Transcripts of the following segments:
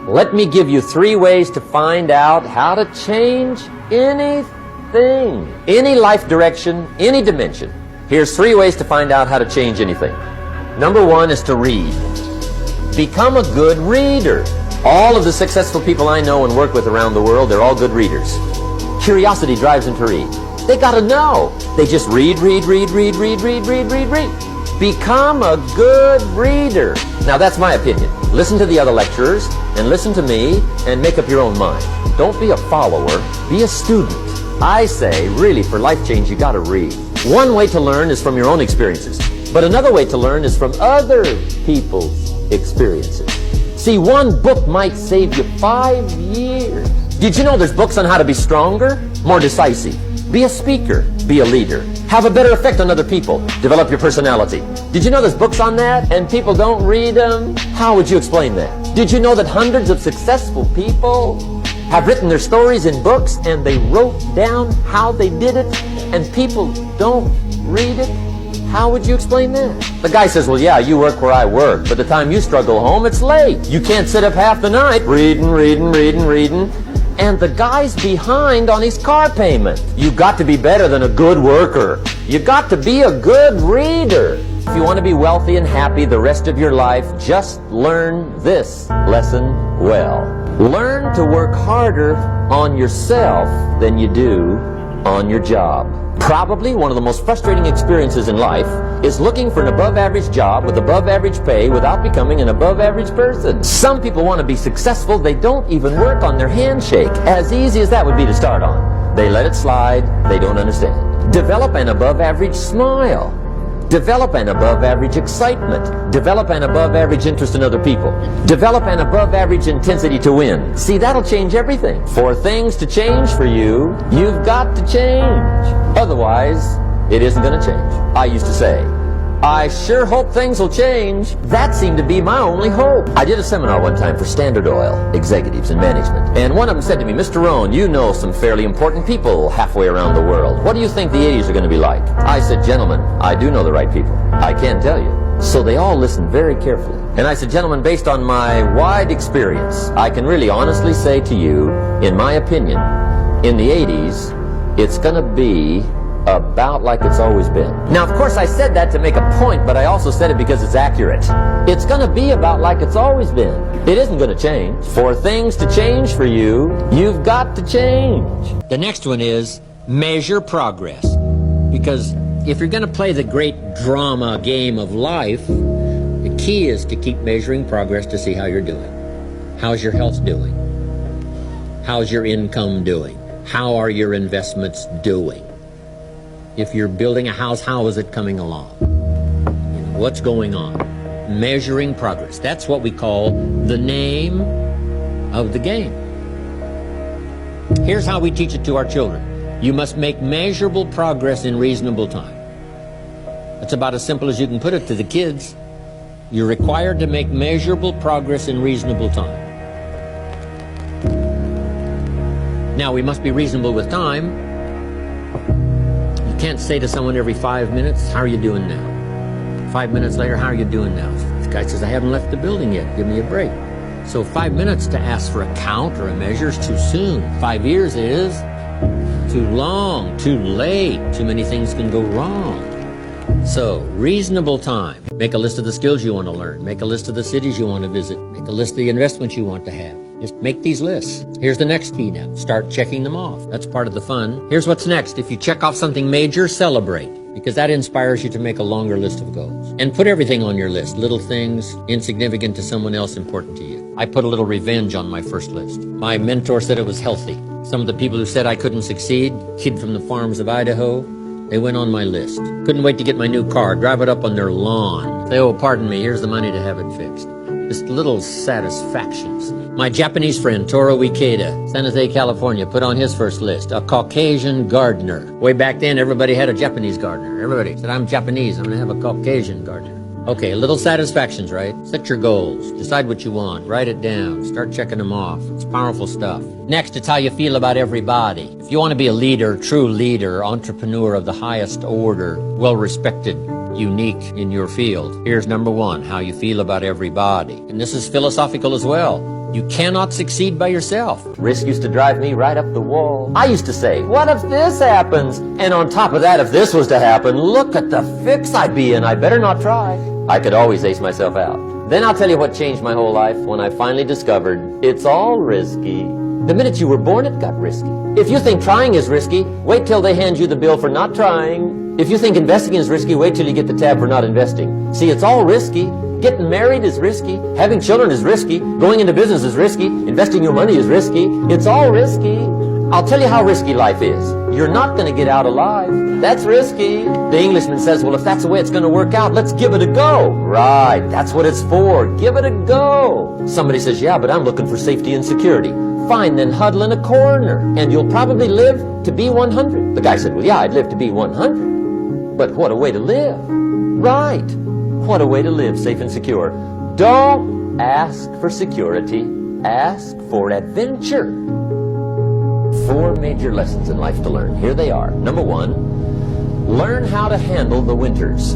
Let me give you 3 ways to find out how to change anything, any life direction, any dimension. Here's 3 ways to find out how to change anything. Number 1 is to read. Become a good reader. All of the successful people I know and work with around the world, they're all good readers. Curiosity drives them to read. They gotta know. They just read. Become a good reader. Now that's my opinion. Listen to the other lecturers and listen to me and make up your own mind. Don't be a follower, be a student. I say, really, for life change, you gotta read. One way to learn is from your own experiences, but another way to learn is from other people's experiences. See, one book might save you 5 years. Did you know there's books on how to be stronger, more decisive? Be a speaker, be a leader. Have a better effect on other people. Develop your personality. Did you know there's books on that and people don't read them? How would you explain that? Did you know that hundreds of successful people have written their stories in books and they wrote down how they did it and people don't read it? How would you explain that? The guy says, well, yeah, you work where I work. By the time you struggle home, it's late. You can't sit up half the night reading. And the guy's behind on his car payment. You've got to be better than a good worker. You've got to be a good reader. If you want to be wealthy and happy the rest of your life, just learn this lesson well. Learn to work harder on yourself than you do on your job. Probably one of the most frustrating experiences in life is looking for an above-average job with above-average pay without becoming an above-average person. Some people want to be successful. They don't even work on their handshake, as easy as that would be to start on. They let it slide. They don't understand. Develop an above-average smile. Develop an above-average excitement. Develop an above-average interest in other people. Develop an above-average intensity to win. See, that'll change everything. For things to change for you, you've got to change. Otherwise, it isn't going to change. I used to say, I sure hope things will change. That seemed to be my only hope. I did a seminar one time for Standard Oil executives and management. And one of them said to me, Mr. Rohn, you know some fairly important people halfway around the world. What do you think the 80s are going to be like? I said, gentlemen, I do know the right people. I can tell you. So they all listened very carefully. And I said, gentlemen, based on my wide experience, I can really honestly say to you, in my opinion, in the 80s, it's going to be about like it's always been. Now, of course, I said that to make a point, but I also said it because it's accurate. It's going to be about like it's always been. It isn't going to change. For things to change for you, you've got to change. The next one is measure progress. Because if you're going to play the great drama game of life, the key is to keep measuring progress to see how you're doing. How's your health doing? How's your income doing? How are your investments doing? If you're building a house, how is it coming along? What's going on? Measuring progress. That's what we call the name of the game. Here's how we teach it to our children. You must make measurable progress in reasonable time. That's about as simple as you can put it to the kids. You're required to make measurable progress in reasonable time. Now, we must be reasonable with time. You can't say to someone every 5 minutes, how are you doing now? 5 minutes later, how are you doing now? This guy says, I haven't left the building yet. Give me a break. So 5 minutes to ask for a count or a measure is too soon. 5 years is too long, too late. Too many things can go wrong. So, reasonable time. Make a list of the skills you want to learn. Make a list of the cities you want to visit. Make a list of the investments you want to have. Just make these lists. Here's the next key now. Start checking them off. That's part of the fun. Here's what's next. If you check off something major, celebrate. Because that inspires you to make a longer list of goals. And put everything on your list. Little things, insignificant to someone else, important to you. I put a little revenge on my first list. My mentor said it was healthy. Some of the people who said I couldn't succeed, kid from the farms of Idaho, they went on my list. Couldn't wait to get my new car, drive it up on their lawn. Say, oh, pardon me, here's the money to have it fixed. Just little satisfactions. My Japanese friend, Toro Ikeda, San Jose, California, put on his first list, a Caucasian gardener. Way back then, everybody had a Japanese gardener. Everybody said, I'm Japanese, I'm going to have a Caucasian gardener. Okay, little satisfactions, right? Set your goals. Decide what you want. Write it down. Start checking them off. It's powerful stuff. Next, it's how you feel about everybody. If you want to be a leader, true leader, entrepreneur of the highest order, well-respected, unique in your field, here's number one, how you feel about everybody. And this is philosophical as well. You cannot succeed by yourself. Risk used to drive me right up the wall. I used to say, what if this happens? And on top of that, if this was to happen, look at the fix I'd be in. I better not try. I could always ace myself out. Then I'll tell you what changed my whole life when I finally discovered it's all risky. The minute you were born, it got risky. If you think trying is risky, wait till they hand you the bill for not trying. If you think investing is risky, wait till you get the tab for not investing. See, it's all risky. Getting married is risky. Having children is risky. Going into business is risky. Investing your money is risky. It's all risky. I'll tell you how risky life is. You're not going to get out alive. That's risky. The Englishman says, well, if that's the way it's going to work out, let's give it a go. Right, that's what it's for. Give it a go. Somebody says, yeah, but I'm looking for safety and security. Fine, then huddle in a corner, and you'll probably live to be 100. The guy said, well, yeah, I'd live to be 100. But what a way to live. Right. What a way to live, safe and secure. Don't ask for security. Ask for adventure. 4 major lessons in life to learn. Here they are. Number 1, learn how to handle the winters.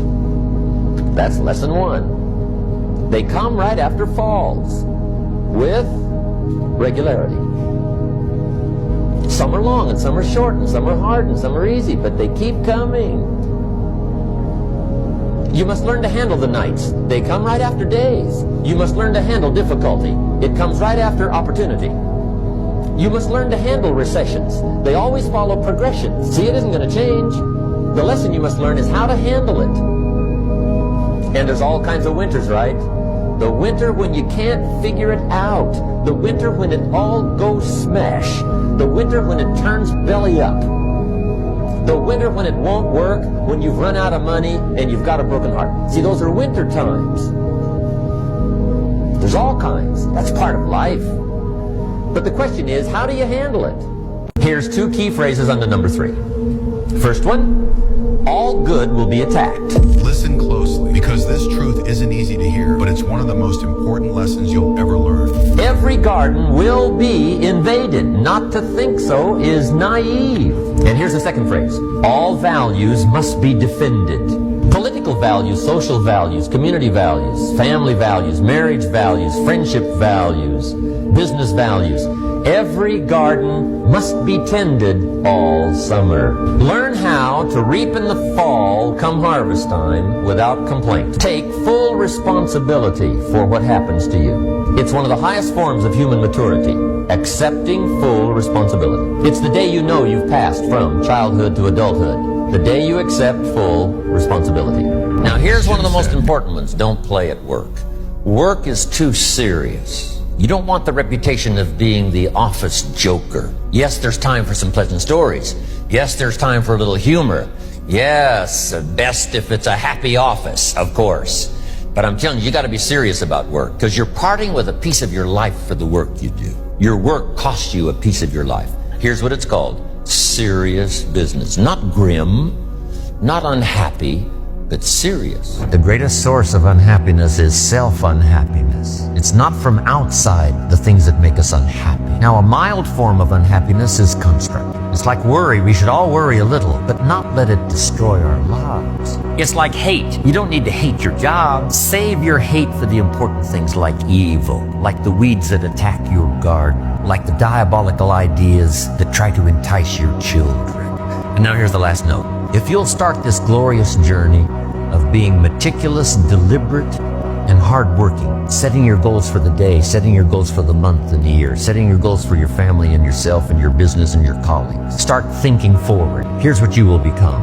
That's lesson 1. They come right after falls with regularity. Some are long and some are short and some are hard and some are easy, but they keep coming. You must learn to handle the nights. They come right after days. You must learn to handle difficulty. It comes right after opportunity. You must learn to handle recessions. They always follow progression. See, it isn't going to change. The lesson you must learn is how to handle it. And there's all kinds of winters, right? The winter when you can't figure it out. The winter when it all goes smash. The winter when it turns belly up. The winter when it won't work, when you've run out of money and you've got a broken heart. See, those are winter times. There's all kinds. That's part of life. But the question is, how do you handle it? Here's 2 key phrases under number 3. First one, all good will be attacked. Listen closely, because this truth isn't easy to hear, but it's one of the most important lessons you'll ever learn. Every garden will be invaded. Not to think so is naive. And here's the second phrase. All values must be defended. Political values, social values, community values, family values, marriage values, friendship values, business values. Every garden must be tended all summer. Learn how to reap in the fall come harvest time without complaint. Take full responsibility for what happens to you. It's one of the highest forms of human maturity, accepting full responsibility. It's the day you know you've passed from childhood to adulthood, the day you accept full responsibility. Now here's one of the most important ones. Don't play at work. Work is too serious. You don't want the reputation of being the office joker. Yes, there's time for some pleasant stories. Yes, there's time for a little humor. Yes, best if it's a happy office, of course. But I'm telling you, you got to be serious about work, because you're parting with a piece of your life for the work you do. Your work costs you a piece of your life. Here's what it's called. Serious business. Not grim, not unhappy, but serious. The greatest source of unhappiness is self-unhappiness. It's not from outside the things that make us unhappy. Now, a mild form of unhappiness is constructive. It's like worry. We should all worry a little, but not let it destroy our lives. It's like hate. You don't need to hate your job. Save your hate for the important things like evil, like the weeds that attack your garden, like the diabolical ideas that try to entice your children. And now here's the last note. If you'll start this glorious journey of being meticulous, deliberate, and hardworking, setting your goals for the day, setting your goals for the month and the year, setting your goals for your family and yourself and your business and your colleagues, start thinking forward. Here's what you will become: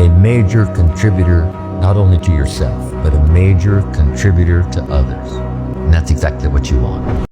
a major contributor, not only to yourself, but a major contributor to others. And that's exactly what you want.